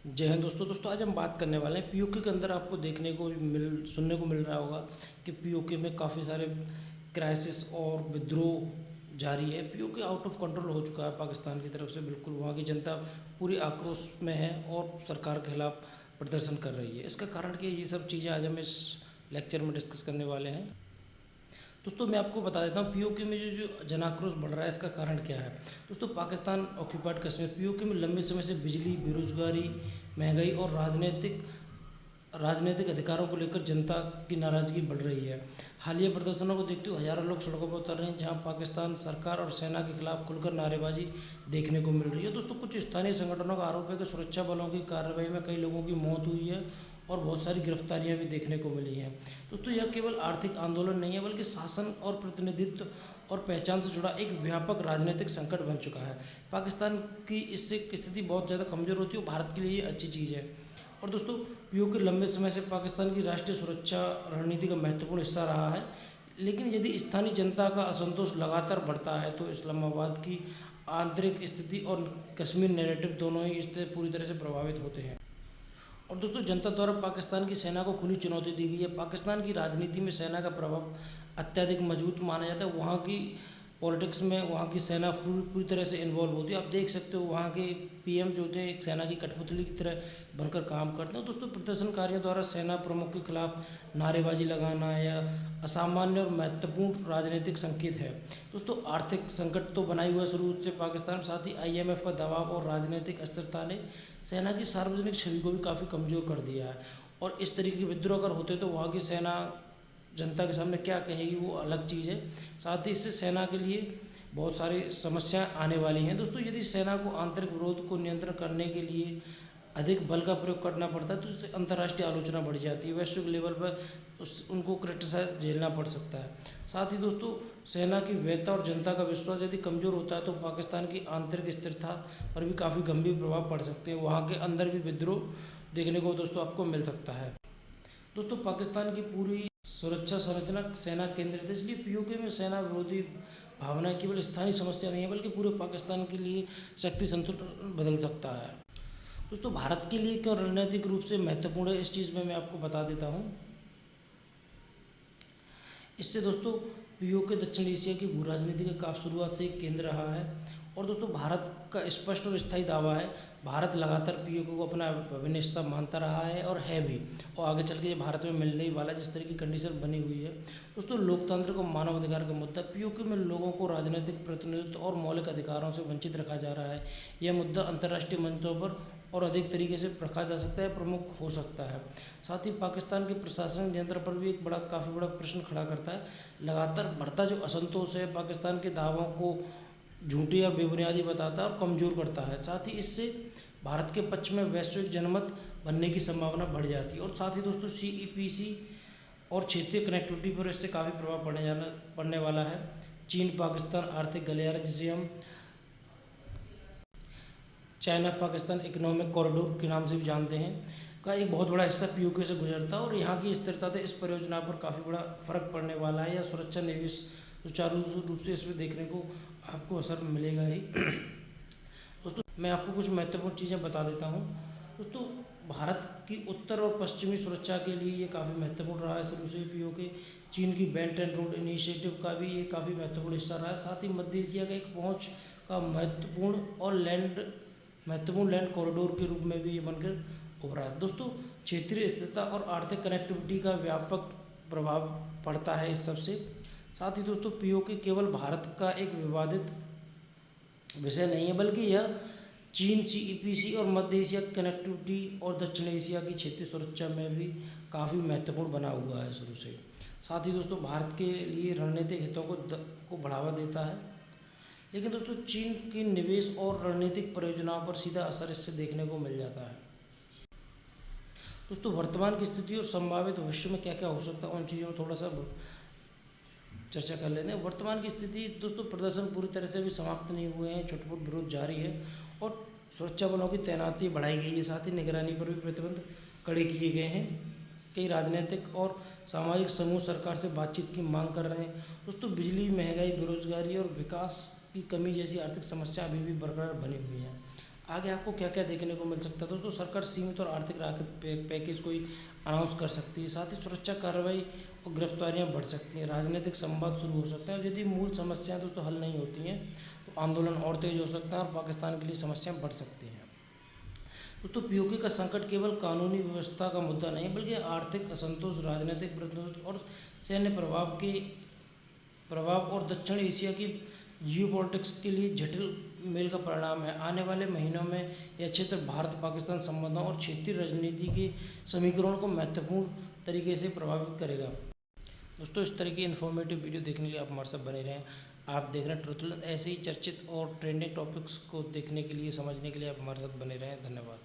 जय हिंद दोस्तों आज हम बात करने वाले हैं पीओके के अंदर। आपको सुनने को मिल रहा होगा कि पीओके में काफ़ी सारे क्राइसिस और विद्रोह जारी है। पीओके आउट ऑफ कंट्रोल हो चुका है पाकिस्तान की तरफ से। बिल्कुल वहाँ की जनता पूरी आक्रोश में है और सरकार के खिलाफ प्रदर्शन कर रही है। इसका कारण क्या है, ये सब चीज़ें आज हम इस लेक्चर में डिस्कस करने वाले हैं। दोस्तों मैं आपको बता देता हूँ पीओके में जो जन आक्रोश बढ़ रहा है, इसका कारण क्या है। दोस्तों पाकिस्तान ऑक्यूपाइड कश्मीर पीओके में लंबे समय से बिजली, बेरोजगारी, महंगाई और राजनीतिक अधिकारों को लेकर जनता की नाराज़गी बढ़ रही है। हालिया प्रदर्शनों को देखते हुए हज़ारों लोग सड़कों पर उतर रहे हैं, जहां पाकिस्तान सरकार और सेना के खिलाफ खुलकर नारेबाजी देखने को मिल रही है। दोस्तों कुछ स्थानीय संगठनों का आरोप है कि सुरक्षा बलों की कार्रवाई में कई लोगों की मौत हुई है और बहुत सारी गिरफ्तारियां भी देखने को मिली हैं। दोस्तों यह केवल आर्थिक आंदोलन नहीं है, बल्कि शासन और प्रतिनिधित्व और पहचान से जुड़ा एक व्यापक राजनीतिक संकट बन चुका है। पाकिस्तान की इससे स्थिति बहुत ज़्यादा कमज़ोर होती है और भारत के लिए ये अच्छी चीज़ है। और दोस्तों पीओके लंबे समय से पाकिस्तान की राष्ट्रीय सुरक्षा रणनीति का महत्वपूर्ण हिस्सा रहा है, लेकिन यदि स्थानीय जनता का असंतोष लगातार बढ़ता है तो इस्लामाबाद की आंतरिक स्थिति और कश्मीर नैरेटिव दोनों ही इससे पूरी तरह से प्रभावित होते हैं। और दोस्तों जनता द्वारा पाकिस्तान की सेना को खुली चुनौती दी गई है। पाकिस्तान की राजनीति में सेना का प्रभाव अत्यधिक मजबूत माना जाता है। वहाँ की पॉलिटिक्स में वहाँ की सेना पूरी तरह से इन्वॉल्व होती है। आप देख सकते हो वहाँ के पीएम जो होते हैं एक सेना की कठपुतली की तरह बनकर काम करते हैं। दोस्तों प्रदर्शनकारियों द्वारा सेना प्रमुख के खिलाफ नारेबाजी लगाना या असामान्य और महत्वपूर्ण राजनीतिक संकेत है। दोस्तों आर्थिक संकट तो बनाई हुआ शुरू से पाकिस्तान, साथ ही आईएमएफ का दबाव और राजनीतिक अस्थिरता ने सेना की सार्वजनिक छवि को भी काफ़ी कमज़ोर कर दिया है। और इस तरीके के विद्रोह अगर होते तो वहाँ की सेना जनता के सामने क्या कहेगी वो अलग चीज़ है। साथ ही इससे सेना के लिए बहुत सारी समस्याएं आने वाली हैं। दोस्तों यदि सेना को आंतरिक विरोध को नियंत्रण करने के लिए अधिक बल का प्रयोग करना पड़ता है तो उससे अंतर्राष्ट्रीय आलोचना बढ़ जाती है। वैश्विक लेवल पर उनको क्रिटिसाइज झेलना पड़ सकता है। साथ ही दोस्तों सेना की वैधता और जनता का विश्वास यदि कमज़ोर होता है तो पाकिस्तान की आंतरिक स्थिरता पर भी काफ़ी गंभीर प्रभाव पड़ सकते हैं। वहाँ के अंदर भी विद्रोह देखने को दोस्तों आपको मिल सकता है। दोस्तों पाकिस्तान की पूरी सुरक्षा संरचना सेना केंद्रित है, इसलिए पीओके में सेना विरोधी भावना केवल स्थानीय समस्या नहीं है, बल्कि पूरे पाकिस्तान के लिए शक्ति संतुलन बदल सकता है। दोस्तों भारत के लिए क्यों रणनीतिक रूप से महत्वपूर्ण है, इस चीज़ में मैं आपको बता देता हूँ। इससे दोस्तों पीओके दक्षिण एशिया की भू राजनीति का काफ़ी शुरुआत से एक केंद्र रहा है। और दोस्तों भारत का स्पष्ट और स्थायी दावा है, भारत लगातार पीओके को अपना अभिन्न हिस्सा मानता रहा है और है भी, और आगे चल के ये भारत में मिलने ही वाला है जिस तरह की कंडीशन बनी हुई है। दोस्तों लोकतंत्र को मानवाधिकार का मुद्दा, पीओके में लोगों को राजनीतिक प्रतिनिधित्व और मौलिक अधिकारों से वंचित रखा जा रहा है। यह मुद्दा अंतर्राष्ट्रीय मंचों पर और अधिक तरीके से रखा जा सकता है, प्रमुख हो सकता है। साथ ही पाकिस्तान के प्रशासनिक नियंत्रण पर भी काफ़ी बड़ा प्रश्न खड़ा करता है। लगातार बढ़ता जो असंतोष है पाकिस्तान के दावों को झूठी और बेबुनियादी बताता है और कमज़ोर करता है। साथ ही इससे भारत के पक्ष में वैश्विक जनमत बनने की संभावना बढ़ जाती है। और साथ ही दोस्तों सीईपीसी और क्षेत्रीय कनेक्टिविटी पर इससे काफ़ी प्रभाव पड़ने वाला है। चीन पाकिस्तान आर्थिक गलियारा, जिसे हम चाइना पाकिस्तान इकोनॉमिक कॉरिडोर के नाम से भी जानते हैं, का एक बहुत बड़ा हिस्सा पीओके से गुजरता है और यहाँ की स्थिरता से इस परियोजना पर काफ़ी बड़ा फर्क पड़ने वाला है। या सुरक्षा निवेश सुचारू रूप से इसमें देखने को आपको असर मिलेगा ही। दोस्तों मैं आपको कुछ महत्वपूर्ण चीज़ें बता देता हूँ। दोस्तों भारत की उत्तर और पश्चिमी सुरक्षा के लिए ये काफ़ी महत्वपूर्ण रहा है शुरू से पीओके। चीन की बेल्ट एंड रोड इनिशिएटिव का भी ये काफ़ी महत्वपूर्ण हिस्सा रहा है। साथ ही मध्य एशिया का एक पहुँच का महत्वपूर्ण लैंड कॉरिडोर के रूप में भी ये बनकर उभरा है। दोस्तों क्षेत्रीय स्थिरता और आर्थिक कनेक्टिविटी का व्यापक प्रभाव पड़ता है इस सबसे। साथ ही दोस्तों पीओके केवल भारत का एक विवादित विषय नहीं है, बल्कि यह चीन, सीईपीसी और मध्य एशिया कनेक्टिविटी और दक्षिण एशिया की क्षेत्रीय सुरक्षा में भी काफ़ी महत्वपूर्ण बना हुआ है शुरू से। साथ ही दोस्तों भारत के लिए रणनीतिक हितों को बढ़ावा देता है। लेकिन दोस्तों चीन की निवेश और रणनीतिक परियोजनाओं पर सीधा असर इससे देखने को मिल जाता है। दोस्तों वर्तमान की स्थिति और संभावित भविष्य में क्या क्या हो सकता है उन चीज़ों में थोड़ा सा चर्चा कर लेते हैं। वर्तमान की स्थिति दोस्तों प्रदर्शन पूरी तरह से भी समाप्त नहीं हुए हैं, छोटे-मोटे विरोध जारी है और सुरक्षा बलों की तैनाती बढ़ाई गई है। साथ ही निगरानी पर भी प्रतिबंध कड़े किए गए हैं। कई राजनीतिक और सामाजिक समूह सरकार से बातचीत की मांग कर रहे हैं। दोस्तों बिजली, महंगाई, बेरोजगारी और विकास की कमी जैसी आर्थिक समस्या अभी भी बरकरार बनी हुई हैं। आगे आपको क्या क्या देखने को मिल सकता है दोस्तों? सरकार सीमित और आर्थिक राहत पैकेज कोई अनाउंस कर सकती है। साथ ही सुरक्षा कार्रवाई और गिरफ्तारियां बढ़ सकती हैं। राजनीतिक संवाद शुरू हो सकते हैं, और यदि मूल समस्याएं दोस्तों हल नहीं होती हैं तो आंदोलन और तेज हो सकता है और पाकिस्तान के लिए समस्याएं बढ़ सकती हैं। दोस्तों पीओके का संकट केवल कानूनी व्यवस्था का मुद्दा नहीं, बल्कि आर्थिक असंतोष, राजनीतिक प्रतिरोध और सैन्य प्रभाव और दक्षिण एशिया की जियोपॉलिटिक्स के लिए जटिल मेल का परिणाम है। आने वाले महीनों में यह क्षेत्र भारत पाकिस्तान संबंधों और क्षेत्रीय राजनीति के समीकरण को महत्वपूर्ण तरीके से प्रभावित करेगा। दोस्तों इस तरह की इन्फॉर्मेटिव वीडियो देखने के लिए आप हमारे साथ बने रहें। आप देख रहे हैं ट्रुथलैंड। ऐसे ही चर्चित और ट्रेंडिंग टॉपिक्स को देखने के लिए, समझने के लिए आप हमारे साथ बने रहें। धन्यवाद।